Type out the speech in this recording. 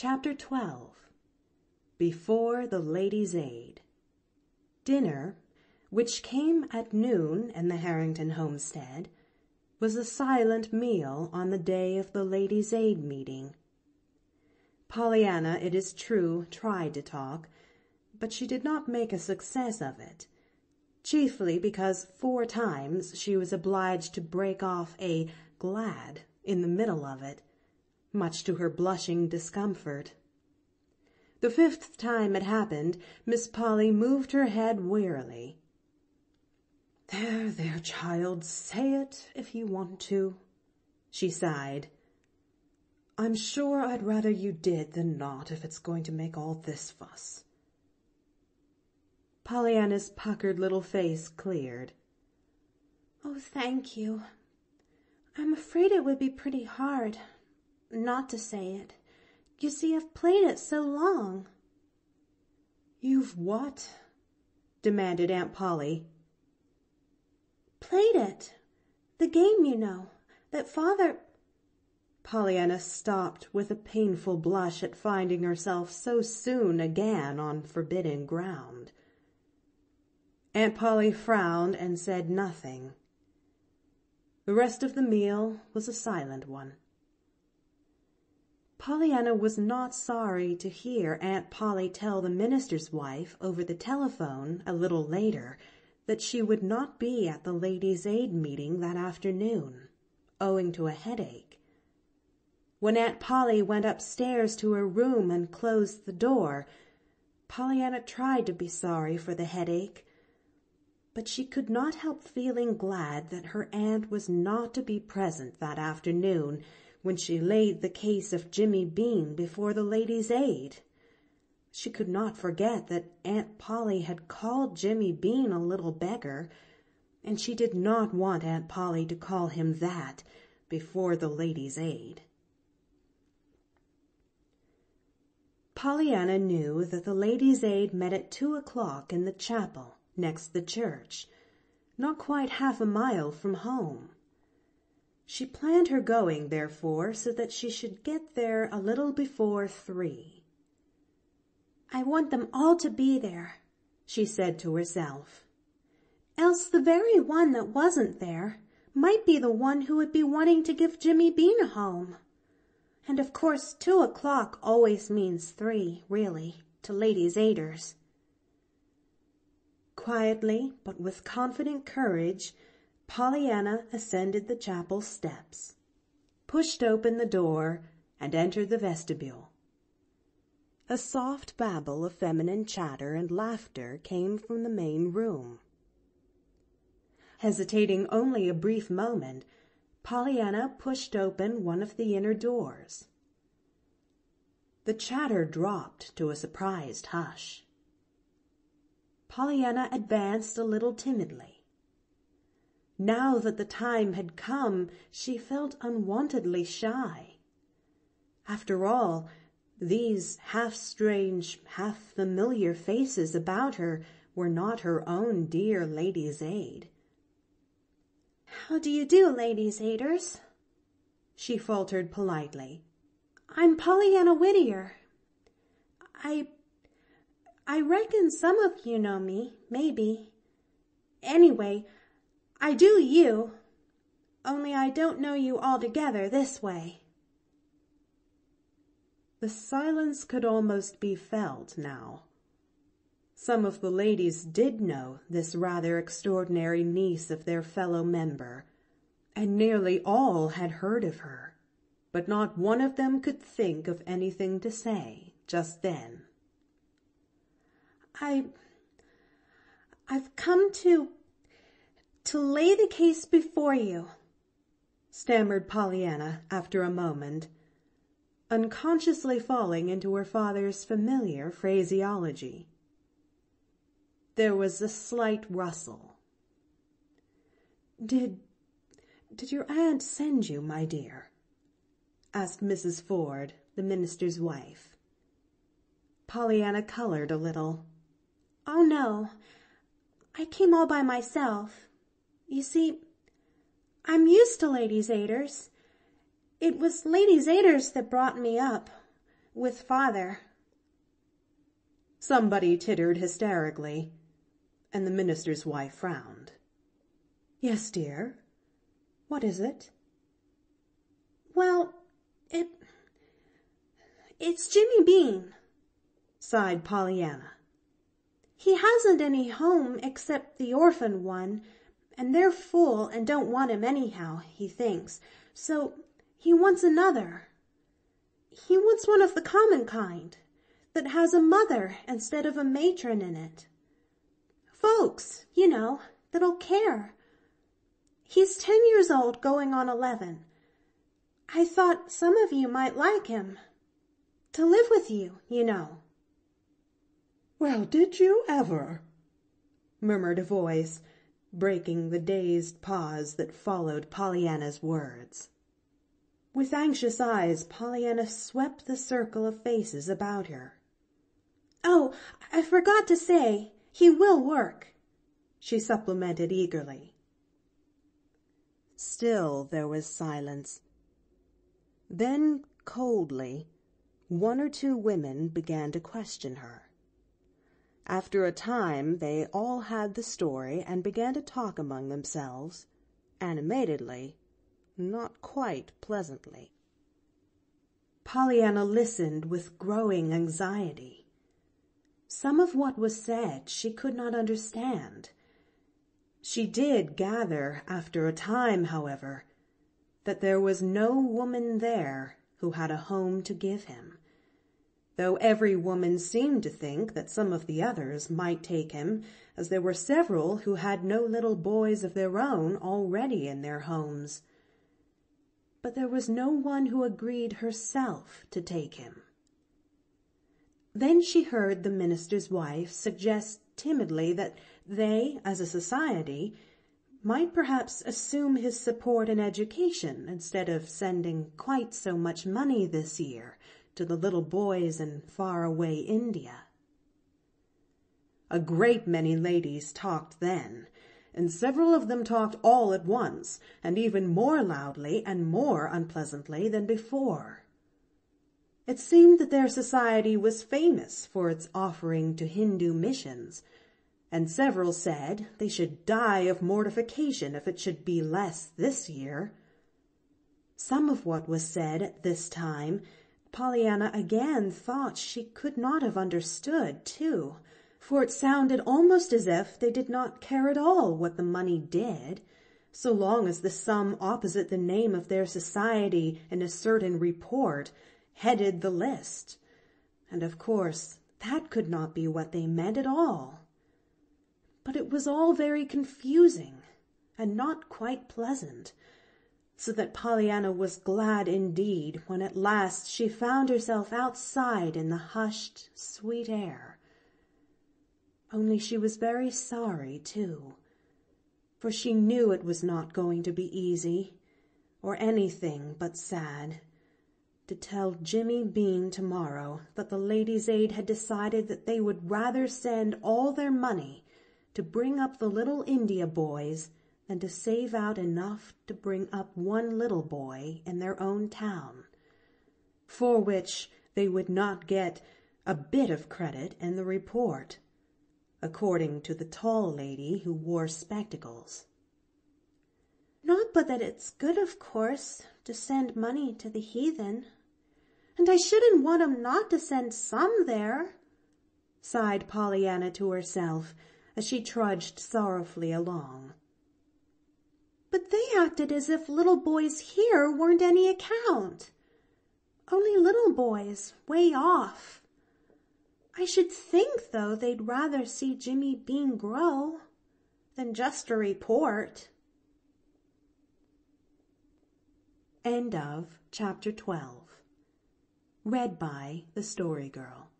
Chapter 12. Before the Ladies' Aid. Dinner, which came at noon in the Harrington homestead, was a silent meal on the day of the Ladies' Aid meeting. Pollyanna, it is true, tried to talk, but she did not make a success of it, chiefly because 4 times she was obliged to break off a "glad" in the middle of it, much to her blushing discomfort. The 5th time it happened, Miss Polly moved her head wearily. "There, child, say it if you want to," she sighed. "I'm sure I'd rather you did than not if it's going to make all this fuss." Pollyanna's puckered little face cleared. "Oh, thank you. I'm afraid it would be pretty hard not to say it. You see, I've played it so long." "You've what?" demanded Aunt Polly. "Played it. The game, you know, that Father—" Pollyanna stopped with a painful blush at finding herself so soon again on forbidden ground. Aunt Polly frowned and said nothing. The rest of the meal was a silent one. Pollyanna was not sorry to hear Aunt Polly tell the minister's wife over the telephone a little later that she would not be at the Ladies' Aid meeting that afternoon, owing to a headache. When Aunt Polly went upstairs to her room and closed the door, Pollyanna tried to be sorry for the headache, but she could not help feeling glad that her aunt was not to be present that afternoon when she laid the case of Jimmy Bean before the Ladies' Aid. She could not forget that Aunt Polly had called Jimmy Bean a little beggar, and she did not want Aunt Polly to call him that before the Ladies' Aid. Pollyanna knew that the Ladies' Aid met at 2:00 in the chapel next the church, not quite half a mile from home. She planned her going, therefore, so that she should get there a little before 3. "I want them all to be there," she said to herself. "Else the very one that wasn't there might be the one who would be wanting to give Jimmy Bean a home. And of course 2:00 always means 3, really, to Ladies' Aiders." Quietly, but with confident courage, Pollyanna ascended the chapel steps, pushed open the door, and entered the vestibule. A soft babble of feminine chatter and laughter came from the main room. Hesitating only a brief moment, Pollyanna pushed open one of the inner doors. The chatter dropped to a surprised hush. Pollyanna advanced a little timidly. Now that the time had come, she felt unwontedly shy. After all, these half-strange, half-familiar faces about her were not her own dear Ladies' Aid. "How do you do, Ladies' Aiders?" she faltered politely. "I'm Pollyanna Whittier. I reckon some of you know me, maybe. Anyway, I do you, only I don't know you altogether this way." The silence could almost be felt now. Some of the ladies did know this rather extraordinary niece of their fellow member, and nearly all had heard of her, but not one of them could think of anything to say just then. I've come to lay the case before you," stammered Pollyanna after a moment, unconsciously falling into her father's familiar phraseology. There was a slight rustle. Did your aunt send you, my dear?" asked Mrs. Ford, the minister's wife. Pollyanna colored a little. "Oh, no. I came all by myself. You see, I'm used to Ladies' Aiders. It was Ladies' Aiders that brought me up. with Father." Somebody tittered hysterically, and the minister's wife frowned. "Yes, dear. What is it?" "Well, it's Jimmy Bean," sighed Pollyanna. "He hasn't any home except the orphan one, and they're full and don't want him anyhow, he thinks. So he wants another. He wants one of the common kind, that has a mother instead of a matron in it. Folks, that'll care. He's 10 years old, going on 11. I thought some of you might like him. To live with you, "Well, did you ever?" murmured a voice, breaking the dazed pause that followed Pollyanna's words. With anxious eyes, Pollyanna swept the circle of faces about her. "Oh, I forgot to say, he will work," she supplemented eagerly. Still there was silence. Then, coldly, 1 or 2 women began to question her. After a time they all had the story and began to talk among themselves, animatedly, not quite pleasantly. Pollyanna listened with growing anxiety. Some of what was said she could not understand. She did gather, after a time, however, that there was no woman there who had a home to give him, though every woman seemed to think that some of the others might take him, as there were several who had no little boys of their own already in their homes. But there was no one who agreed herself to take him. Then she heard the minister's wife suggest timidly that they, as a society, might perhaps assume his support and education instead of sending quite so much money this year to the little boys in far-away India. A great many ladies talked then, and several of them talked all at once, and even more loudly and more unpleasantly than before. It seemed that their society was famous for its offering to Hindu missions, and several said they should die of mortification if it should be less this year. Some of what was said at this time Pollyanna again thought she could not have understood, too, for it sounded almost as if they did not care at all what the money did, so long as the sum opposite the name of their society in a certain report headed the list. And of course that could not be what they meant at all. But it was all very confusing and not quite pleasant, so that Pollyanna was glad indeed when at last she found herself outside in the hushed, sweet air. Only she was very sorry, too, for she knew it was not going to be easy, or anything but sad, to tell Jimmy Bean tomorrow that the Ladies' Aid had decided that they would rather send all their money to bring up the little India boys than to save out enough to bring up one little boy in their own town, for which they would not get a bit of credit in the report, according to the tall lady who wore spectacles. "Not but that it's good, of course, to send money to the heathen. And I shouldn't want 'em not to send some there," sighed Pollyanna to herself as she trudged sorrowfully along. "But they acted as if little boys here weren't any account. Only little boys, way off. I should think, though, they'd rather see Jimmy Bean grow than just a report." End of Chapter 12. Read by the Story Girl.